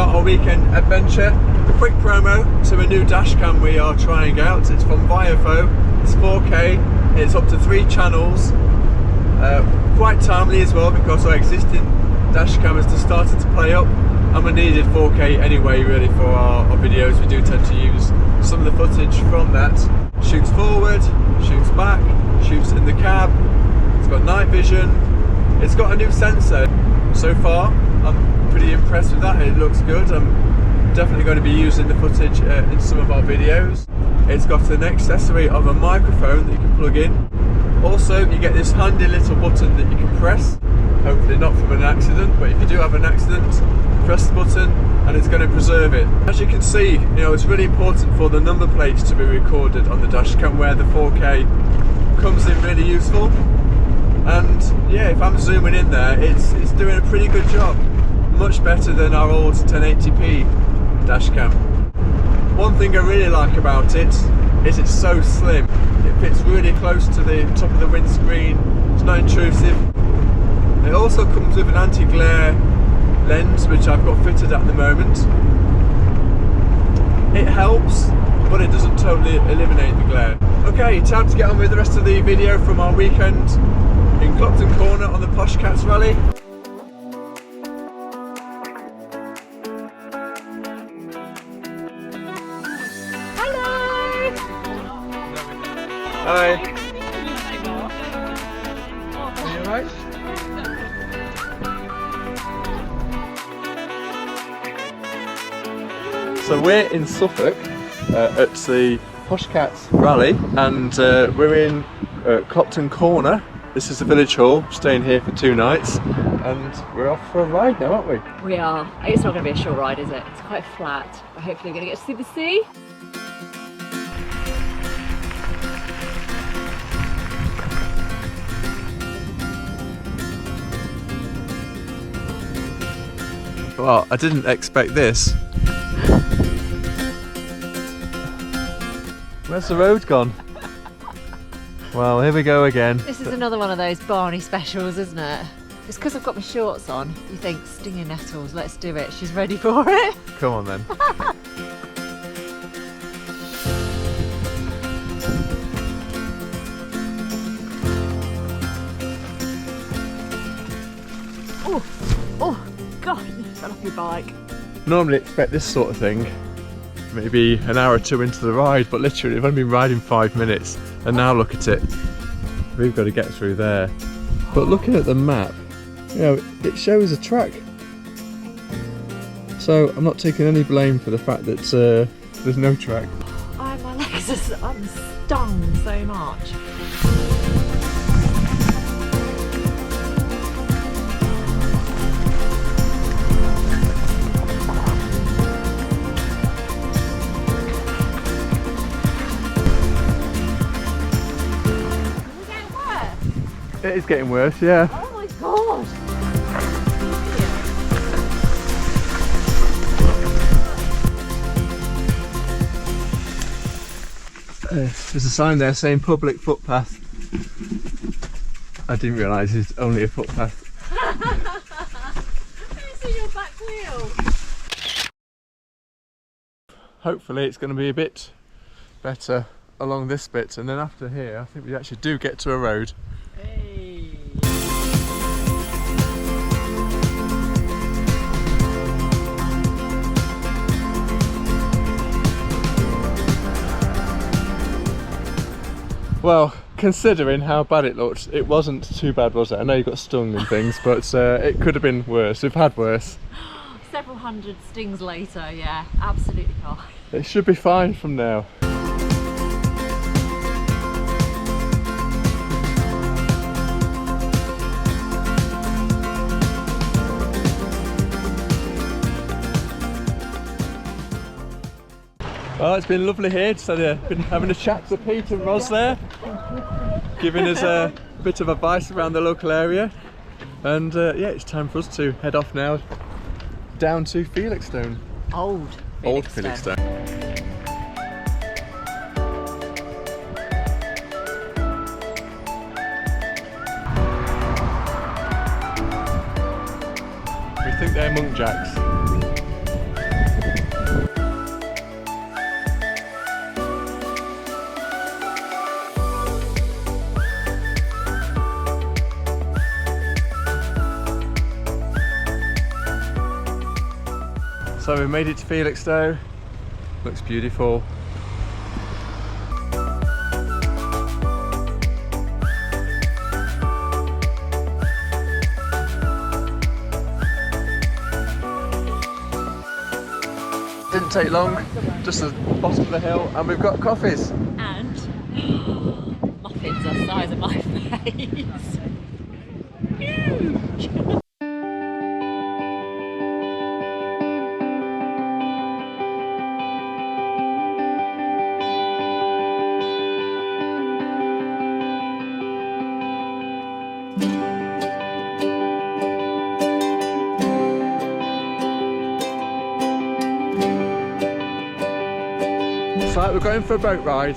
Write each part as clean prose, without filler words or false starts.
start our weekend adventure. A quick promo to a new dashcam we are trying out. It's from VIOFO, it's 4K, it's up to 3 channels. Quite timely as well because our existing dashcam has just started to play up and we needed 4K anyway really for our videos. We do tend to use some of the footage from that. Shoots forward, shoots back, shoots in the cab, it's got night vision, it's got a new sensor. So far I'm pretty impressed with that, it looks good. I'm definitely going to be using the footage in some of our videos. It's got an accessory of a microphone that you can plug in. Also you get this handy little button that you can press, hopefully not from an accident, but if you do have an accident, press the button and it's going to preserve it. As you can see, you know, it's really important for the number plates to be recorded on the dashcam where the 4K comes in really useful. And yeah, if I'm zooming in there, it's doing a pretty good job. Much better than our old 1080p dashcam. One thing I really like about it is it's so slim. It fits really close to the top of the windscreen, it's not intrusive. It also comes with an anti-glare lens which I've got fitted at the moment. It helps, but it doesn't totally eliminate the glare. Okay, time to get on with the rest of the video from our weekend in Clopton Corner on the Poshcats Rally. Hi. Are you alright? So we're in Suffolk at the Poshcats Rally and we're in Clopton Corner. This is the village hall, staying here for 2 nights and we're off for a ride now, aren't we? We are. It's not going to be a short ride, is it? It's quite flat, but hopefully we're going to get to see the sea. Well, I didn't expect this. Where's the road gone? Well, here we go again. This is another one of those Barney specials, isn't it? It's because I've got my shorts on. You think, stinging nettles, let's do it. She's ready for it. Come on then. Oh, God, you fell off your bike. Normally expect this sort of thing maybe an hour or 2 into the ride, but literally we've only been riding 5 minutes and now look at it, we've got to get through there. But looking at the map, you know, it shows a track, so I'm not taking any blame for the fact that there's no track. My legs are, I'm stung so much. It is getting worse, yeah. Oh my God! There's a sign there saying public footpath. I didn't realise it's only a footpath. Can you see your back wheel? Hopefully it's going to be a bit better along this bit, and then after here I think we actually do get to a road. Hey. Well, considering how bad it looked, it wasn't too bad, was it? I know you got stung and things, but it could have been worse. We've had worse. Several hundred stings later, yeah, absolutely fine. It should be fine from now. Well, it's been lovely here. Just been having a chat to Pete and Ros there, giving us a bit of advice around the local area. And yeah, it's time for us to head off now down to Felixstowe. Old Felixstowe. We think they're muntjacs. So we made it to Felixstowe. Looks beautiful. Didn't take long, just the bottom of the hill, and we've got coffees. And muffins the size of my face. Huge! It's like we're going for a boat ride.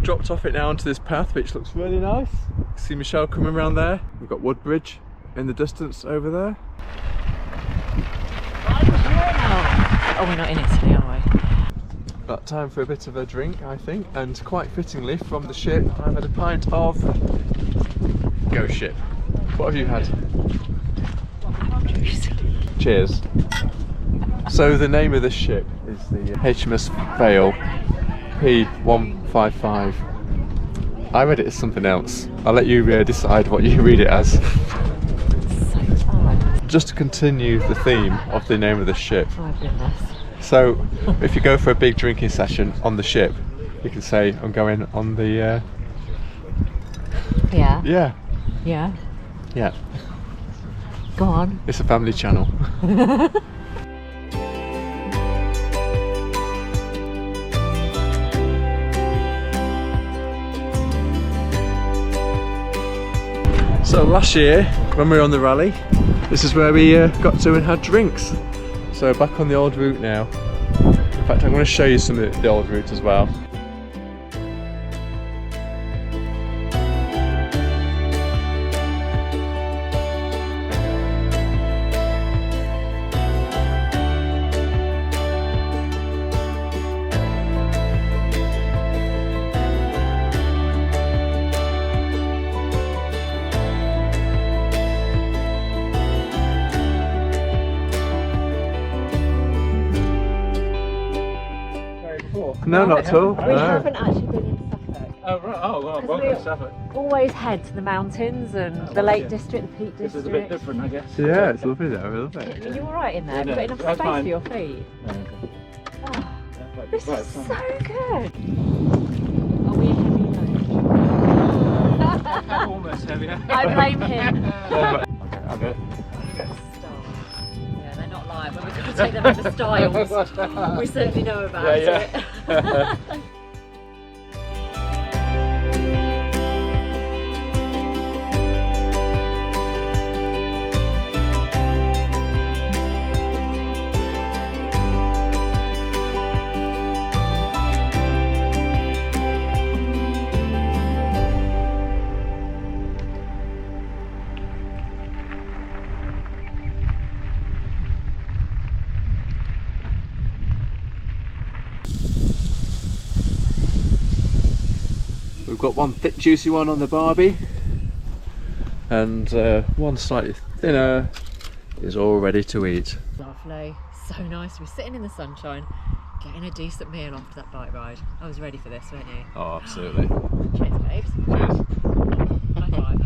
Dropped off it now onto this path, which looks really nice. See Michelle coming around there. We've got Woodbridge in the distance over there. Oh, we're not in Italy, are we? Got time for a bit of a drink, I think, and quite fittingly from the ship, I've had a pint of Ghost Ship. What have you had? Cheers. So the name of this ship is the HMS Vale P155. I read it as something else. I'll let you decide what you read it as. So fun. Just to continue the theme of the name of the ship. Oh goodness. So if you go for a big drinking session on the ship, you can say, I'm going on the... Yeah. Yeah. Yeah. Yeah. Go on. It's a family channel. So last year, when we were on the rally, this is where we got to and had drinks. So back on the old route now. In fact, I'm going to show you some of the old route as well. No, not at all. We No. haven't actually been in Suffolk. Oh, right. Oh, well, welcome to Suffolk. Always head to the mountains and the Lake District, the Peak This District. is a bit different, I guess. Yeah, it's lovely there, I love it. Are you alright in there? Have you got enough that's space fine. for your feet? Oh, this Right, is fine. so good. Are we a heavy load? Almost heavier. I blame him. Okay, I'll go. Yeah, they're not live. When we've got to take them over styles, we certainly know about it. We've got one thick juicy one on the barbie and one slightly thinner is all ready to eat. Lovely, so nice. We're sitting in the sunshine, getting a decent meal after that bike ride. I was ready for this, weren't you? Oh, absolutely. Cheers, babes. Cheers. High five.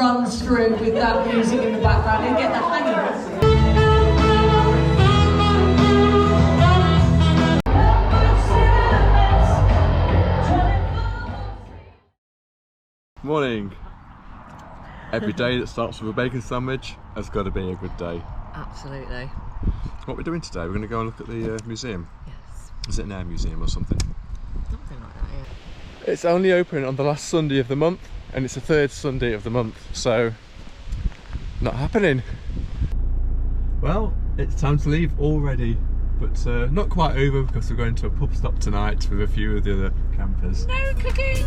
runs through with that music in the background. You get the hang of it. Morning. Every day that starts with a bacon sandwich has got to be a good day. Absolutely. What we're doing today, we're going to go and look at the museum. Yes. Is it an air museum or something? Something like that, yeah. It's only open on the last Sunday of the month, and it's the third Sunday of the month, so not happening. Well, it's time to leave already, but not quite over because we're going to a pub stop tonight with a few of the other campers. No cooking!